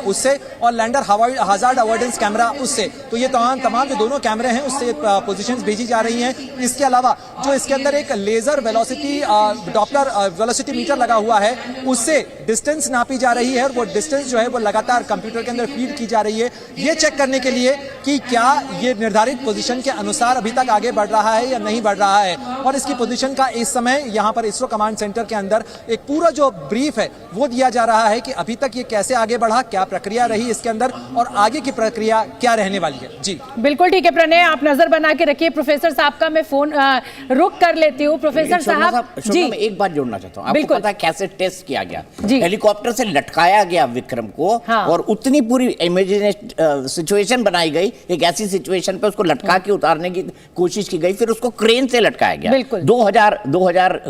उससे, और lander hazard avoidance camera उससे। तो ये तमाम जो दोनों कैमरे हैं उससे पोजीशंस भेजी जा रही हैं। इसके अलावा जो इसके अंदर एक laser velocity Doppler velocity meter लगा हुआ है, उससे डिस्टेंस नापी जा रही है और वो डिस्टेंस जो है वो लगातार कंप्यूटर के अंदर फीड की जा रही है, ये चेक करने के लिए कि क्या ये निर्धारित पोजीशन के अनुसार अभी तक आगे बढ़ रहा है या नहीं बढ़ रहा है। और इसकी पोजीशन का इस समय यहां पर इसरो कमांड सेंटर के अंदर एक पूरा जो ब्रीफ है वो दिया जा रहा है कि अभी तक ये कैसे आगे बढ़ा, क्या प्रक्रिया रही इसके अंदर और आगे की प्रक्रिया क्या रहने वाली है। जी बिल्कुल ठीक है प्रणय, आप नजर बना के रखिए। प्रोफेसर साहब का मैं फोन रुक कर लेती हूँ। प्रोफेसर साहब जी, मैं एक बात जोड़ना चाहता हूँ। आपको पता है कैसे टेस्ट किया गया? हेलीकॉप्टर से लटकाया गया विक्रम को, हाँ। और उतनी पूरी इमेजिनेशन सिचुएशन बनाई गई, एक ऐसी सिचुएशन पे उसको लटका के उतारने की कोशिश की गई, फिर उसको क्रेन से लटकाया गया। 2000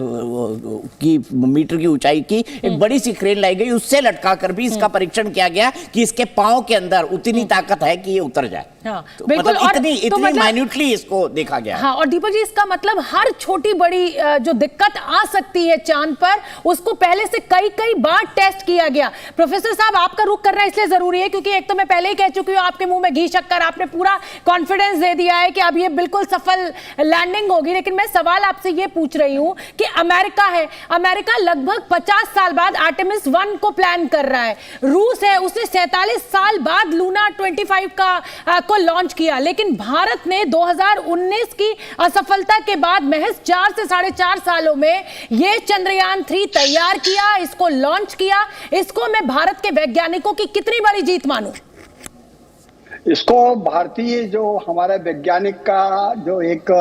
की मीटर की ऊंचाई की एक बड़ी सी क्रेन लाई गई, उससे लटका कर भी इसका परीक्षण किया गया कि इसके पांव के अंदर उतनी ताकत है कि ये उतर जाए। हाँ, तो मतलब इतनी माइन्यूटली इसको देखा गया। हाँ, और दीपक जी इसका मतलब हर छोटी बड़ी जो दिक्कत आ सकती है चांद पर, उसको पहले से कई बार टेस्ट किया गया। प्रोफेसर साहब आपका रुख करना इसलिए जरूरी है क्योंकि एक तो मैं पहले ही कह चुकी हूँ, आपके मुंह में घी शक्कर, आपने पूरा कॉन्फिडेंस दे दिया है कि अब ये बिल्कुल सफल लैंडिंग होगी। लेकिन मैं सवाल आपसे ये पूछ रही हूँ कि अमेरिका है, अमेरिका लगभग 50 साल बाद आर्टेमिस 1 को प्लान कर रहा है। रूस है, उसने 47 साल बाद लूना 25 को लॉन्च किया। लेकिन भारत ने 2019 की असफलता के बाद महज 4 से 4.5 सालों में ये चंद्रयान 3 तैयार किया, इसको लॉन्च किया। इसको मैं भारत के वैज्ञानिकों की कितनी बड़ी जीत मानूं? इसको भारतीय जो हमारा वैज्ञानिक का जो एक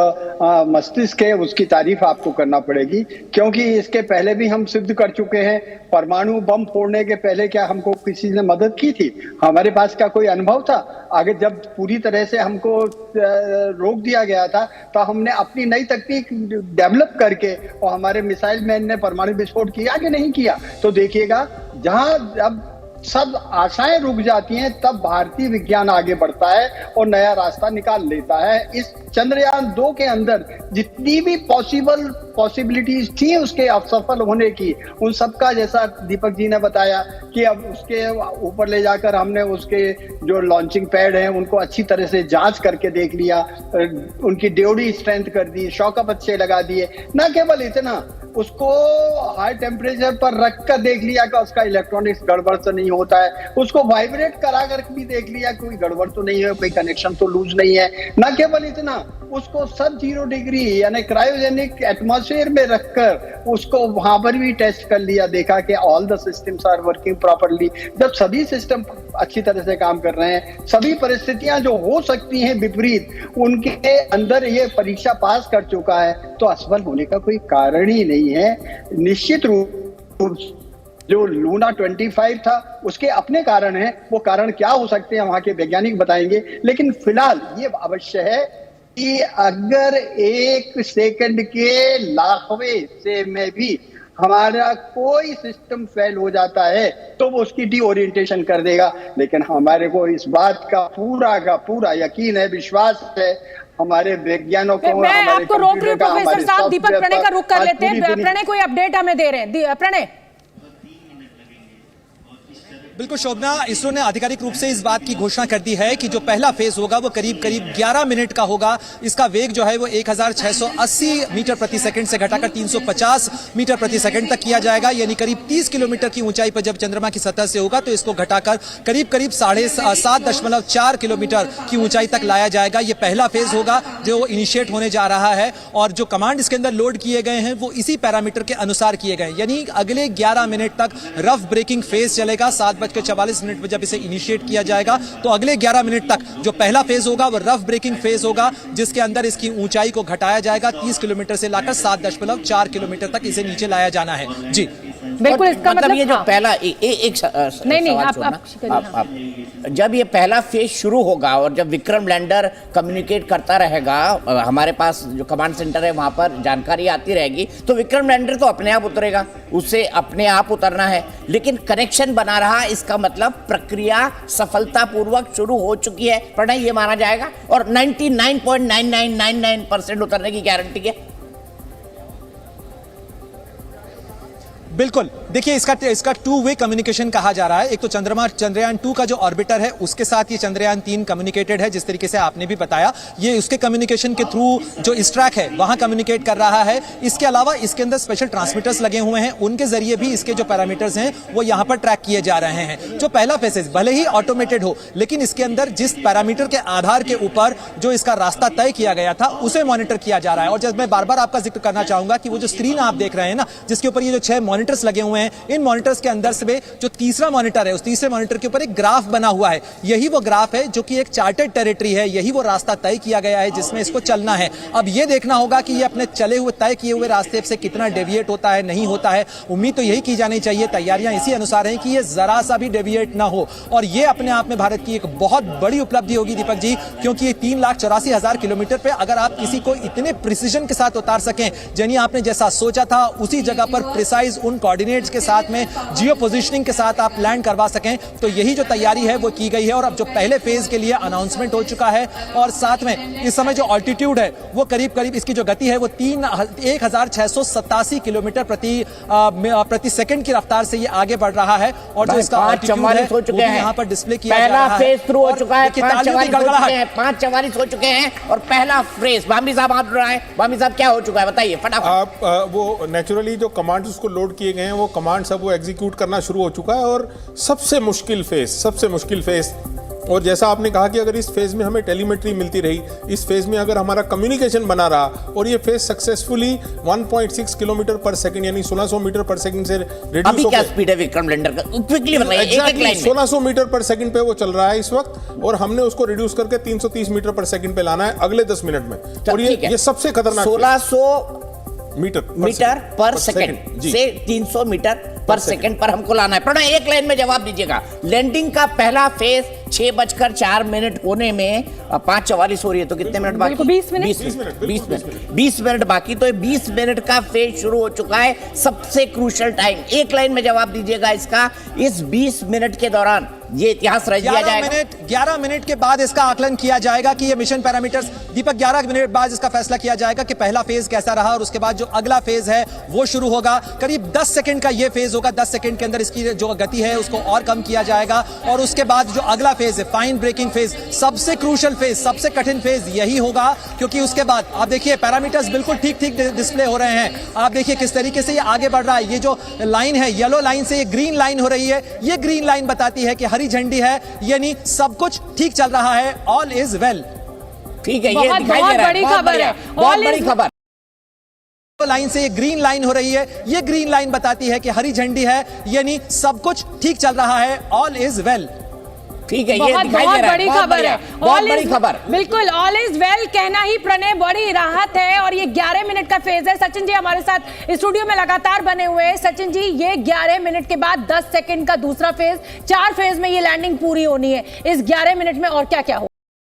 मस्तिष्क है उसकी तारीफ आपको करना पड़ेगी, क्योंकि इसके पहले भी हम सिद्ध कर चुके हैं। परमाणु बम फोड़ने के पहले क्या हमको किसी ने मदद की थी? हमारे पास क्या कोई अनुभव था? आगे जब पूरी तरह से हमको रोक दिया गया था तो हमने अपनी नई तकनीक डेवलप करके, और हमारे मिसाइल मैन ने परमाणु विस्फोट किया कि नहीं किया? तो देखिएगा, जहां अब सब आशाएं रुक जाती हैं तब भारतीय विज्ञान आगे बढ़ता है और नया रास्ता निकाल लेता है। इस चंद्रयान 2 के अंदर जितनी भी पॉसिबिलिटीज थी उसके असफल होने की, उन सबका, जैसा दीपक जी ने बताया कि अब उसके ऊपर ले जाकर हमने उसके जो लॉन्चिंग पैड हैं उनको अच्छी तरह से जांच करके देख लिया, उनकी ड्योडी स्ट्रेंथ कर दी, शॉकअप अच्छे लगा दिए। न केवल इतना, उसको हाई टेम्परेचर पर रख कर देख लिया कि उसका इलेक्ट्रॉनिक्स गड़बड़ तो नहीं होता है, उसको वाइब्रेट करा कर भी देख लिया कोई गड़बड़ तो नहीं है, कोई कनेक्शन तो लूज नहीं है। न केवल इतना, उसको सब 0 डिग्री यानी क्रायोजेनिक एटमॉस्फेयर में रखकर उसको वहां पर भी टेस्ट कर लिया, देखा कि all the systems are working properly. जब सभी सिस्टम अच्छी तरह से काम कर रहे हैं, सभी परिस्थितियां जो हो सकती हैं विपरीत, उनके अंदर ये परीक्षा पास कर चुका है, तो असफल होने का कोई कारण ही नहीं है। निश्चित रूप जो लूना 25 था उसके अपने कारण हैं, वो कारण क्या हो सकते हैं वहां के वैज्ञानिक बताएंगे। लेकिन फिलहाल ये अवश्य है कि अगर 1 सेकंड के लाखवें से में भी हमारा कोई सिस्टम फेल हो जाता है तो वो उसकी डीओरिएंटेशन कर देगा। लेकिन हमारे को इस बात का पूरा यकीन है, विश्वास है हमारे वैज्ञानिकों। मैं आपको रोक रही हूँ प्रोफेसर साहब, दीपक प्रणय का रुख कर लेते हैं। प्रणय कोई अपडेट हमें दे रहे हैं? प्रणय। बिल्कुल शोभना, इसरो ने आधिकारिक रूप से इस बात की घोषणा कर दी है कि जो पहला फेज होगा वो करीब 11 मिनट का होगा। इसका वेग जो है वो 1680 मीटर प्रति सेकंड से घटाकर 350 मीटर प्रति सेकंड तक किया जाएगा, यानी करीब 30 किलोमीटर की ऊंचाई पर जब चंद्रमा की सतह से होगा तो इसको घटाकर करीब 7.4 किलोमीटर की ऊंचाई तक लाया जाएगा। ये पहला फेज होगा जो इनिशिएट होने जा रहा है, और जो कमांड इसके अंदर लोड किए गए हैं वो इसी पैरामीटर के अनुसार किए गए, यानी अगले 11 मिनट तक रफ ब्रेकिंग फेज चलेगा। 7:44 पर जब इसे इनिशिएट किया जाएगा तो अगले 11 मिनट तक जो पहला फेज होगा वो रफ ब्रेकिंग फेज होगा, जिसके अंदर इसकी ऊंचाई को घटाया जाएगा 30 किलोमीटर से लाकर 7.4 किलोमीटर तक इसे नीचे लाया जाना है। जी बिल्कुल, इसका मतलब ये जो पहला नहीं आप जब ये पहला फेज शुरू होगा और जब विक्रम लैंडर कम्युनिकेट करता रहेगा, हमारे पास जो कमांड सेंटर है वहां पर जानकारी आती रहेगी, तो विक्रम लैंडर तो अपने आप उतरेगा, उससे अपने आप उतरना है। लेकिन कनेक्शन बना रहा, इसका मतलब प्रक्रिया सफलतापूर्वक शुरू हो चुकी है। प्रणय, ये माना जाएगा और 99.9999% उतरने की गारंटी है। बिल्कुल। देखिए इसका टू वे कम्युनिकेशन कहा जा रहा है। एक तो चंद्रयान 2 का जो ऑर्बिटर है उसके साथ ये चंद्रयान 3 कम्युनिकेटेड है, जिस तरीके से आपने भी बताया, ये उसके कम्युनिकेशन के थ्रू जो इस्ट्रैक है वहां कम्युनिकेट कर रहा है। इसके अलावा इसके अंदर स्पेशल ट्रांसमीटर्स लगे हुए हैं, उनके जरिए भी इसके जो पैरामीटर्स हैं वो यहां पर ट्रैक किए जा रहे हैं। जो पहला फेज भले ही ऑटोमेटेड हो, लेकिन इसके अंदर जिस पैरामीटर के आधार के ऊपर जो इसका रास्ता तय किया गया था उसे मॉनिटर किया जा रहा है। और जब मैं बार बार आपका जिक्र करना चाहूंगा कि वो जो स्क्रीन आप देख रहे हैं ना, जिसके ऊपर ये जो 6 मॉनिटर्स लगे हुए हैं, इन मॉनिटर्स के अंदर से जो तीसरा मॉनिटर है, उस तीसरे मॉनिटर के ऊपर एक ग्राफ बना हुआ है। यही वो ग्राफ है जो कि एक चार्टेड टेरिटरी है, यही वो रास्ता तय किया गया है जिसमें इसको चलना है। अब ये देखना होगा कि ये अपने चले हुए तय किए हुए रास्ते से कितना डेविएट होता है, नहीं होता है। उम्मीद तो यही की जानी चाहिए, तैयारियां इसी अनुसार हैं कि ये जरा सा भी डेविएट ना हो। और ये अपने आप में भारत की एक बहुत बड़ी उपलब्धि होगी दीपक जी, क्योंकि ये 3,84,000 किलोमीटर पे अगर आप किसी को इतने प्रिसीजन के साथ उतार सकें, यानी आपने जैसा सोचा था उसी जगह पर प्रिसाइज उन कोऑर्डिनेट्स के साथ में जियो पोजीशनिंग के साथ आप लैंड करवा सकें, तो यही जो तैयारी है वो की गई है। और अब जो पहले फेज के लिए अनाउंसमेंट हो चुका है, और साथ में इस समय जो ऑल्टीट्यूड है वो करीब करीब इसकी जो गति है वो 1,687 किलोमीटर प्रति सेकंड की रफ्तार से ये आगे बढ़ रहा है। और जो इसका ऑल्टीट्यूड है वो भी यहाँ पर डिस्प्ले किया जा रहा है। पहला फेज शुरू हो चुका है, 5:44 हो चुके हैं और पहला फेज भामी साहब आप रहा है। भामी साहब क्या हो चुका है बताइए फटाफट। वो नेचुरली जो कमांड्स उसको लोड किए गए हैं वो कमांड सब वो एग्जीक्यूट करना शुरू हो चुका है। और सबसे मुश्किल फेज और जैसा आपने कहा कि अगर इस फेज में हमें टेलीमेट्री मिलती रही, इस फेज में अगर हमारा कम्युनिकेशन बना रहा और ये फेज सक्सेसफुली 1.6 किलोमीटर पर सेकंड यानी 1600 मीटर पर सेकंड से रिड्यूस अभी क्या स्पीड है विक्रम लैंडर का, क्विकली बताइए एक लाइन में। 1600 मीटर पर सेकंड पे वो चल रहा है इस वक्त, और हमने उसको रिड्यूस करके 330 मीटर पर सेकंड पे लाना है अगले 10 मिनट में। और ये सबसे खतरनाक 1600 मीटर पर सेकंड से 300 मीटर पर सेकंड पर हमको लाना है। प्रणय एक लाइन में जवाब दीजिएगा। लैंडिंग का पहला फेज 6:04 होने में 5:44 हो रही है, तो कितने मिनट बाकी? 20 मिनट 20 मिनट बाकी। तो 20 मिनट का फेज शुरू हो चुका है, सबसे क्रूशियल टाइम। एक लाइन में जवाब दीजिएगा इसका। इस 20 मिनट के दौरान ये इतिहास रच दिया जाएगा। 11 मिनट के बाद इसका आकलन किया जाएगा कि ये मिशन पैरामीटर्स, दीपक 11 मिनट बाद इसका फैसला किया जाएगा कि पहला फेज कैसा रहा, और उसके बाद जो अगला फेज है वो शुरू होगा। करीब 10 सेकंड का ये फेज होगा, 10 सेकंड के अंदर इसकी जो गति है उसको और कम किया जाएगा। और उसके बाद जो अगला फेज है, फाइन ब्रेकिंग फेज, सबसे क्रूशियल फेज, सबसे कठिन फेज यही होगा, क्योंकि उसके बाद आप देखिए पैरामीटर्स बिल्कुल ठीक डिस्प्ले हो रहे हैं। आप देखिए किस तरीके से ये आगे बढ़ रहा है। ये जो लाइन है, येलो लाइन से ये ग्रीन लाइन हो रही है, ये ग्रीन लाइन बताती है कि हरी झंडी है, यानी सब कुछ ठीक चल रहा है, ऑल इज वेल। ठीक है, ये दिखाई दे रहा है, बड़ी खबर है, बहुत बड़ी खबर। लाइन से ये ग्रीन लाइन हो रही है, ये ग्रीन लाइन बताती है कि हरी झंडी है, यानी सब कुछ ठीक चल रहा है, ऑल इज वेल। ठीक है, ये दिखाई दे रहा है, बड़ी खबर है, बहुत बड़ी खबर। बिल्कुल ऑल इज वेल कहना ही प्रणय बड़ी राहत है। और ये 11 मिनट का फेज है। सचिन जी हमारे साथ स्टूडियो में लगातार बने हुए हैं। सचिन जी, ये 11 मिनट के बाद 10 सेकंड का दूसरा फेज, 4 फेज में ये लैंडिंग पूरी होनी है। इस 11 मिनट में और क्या क्या हो?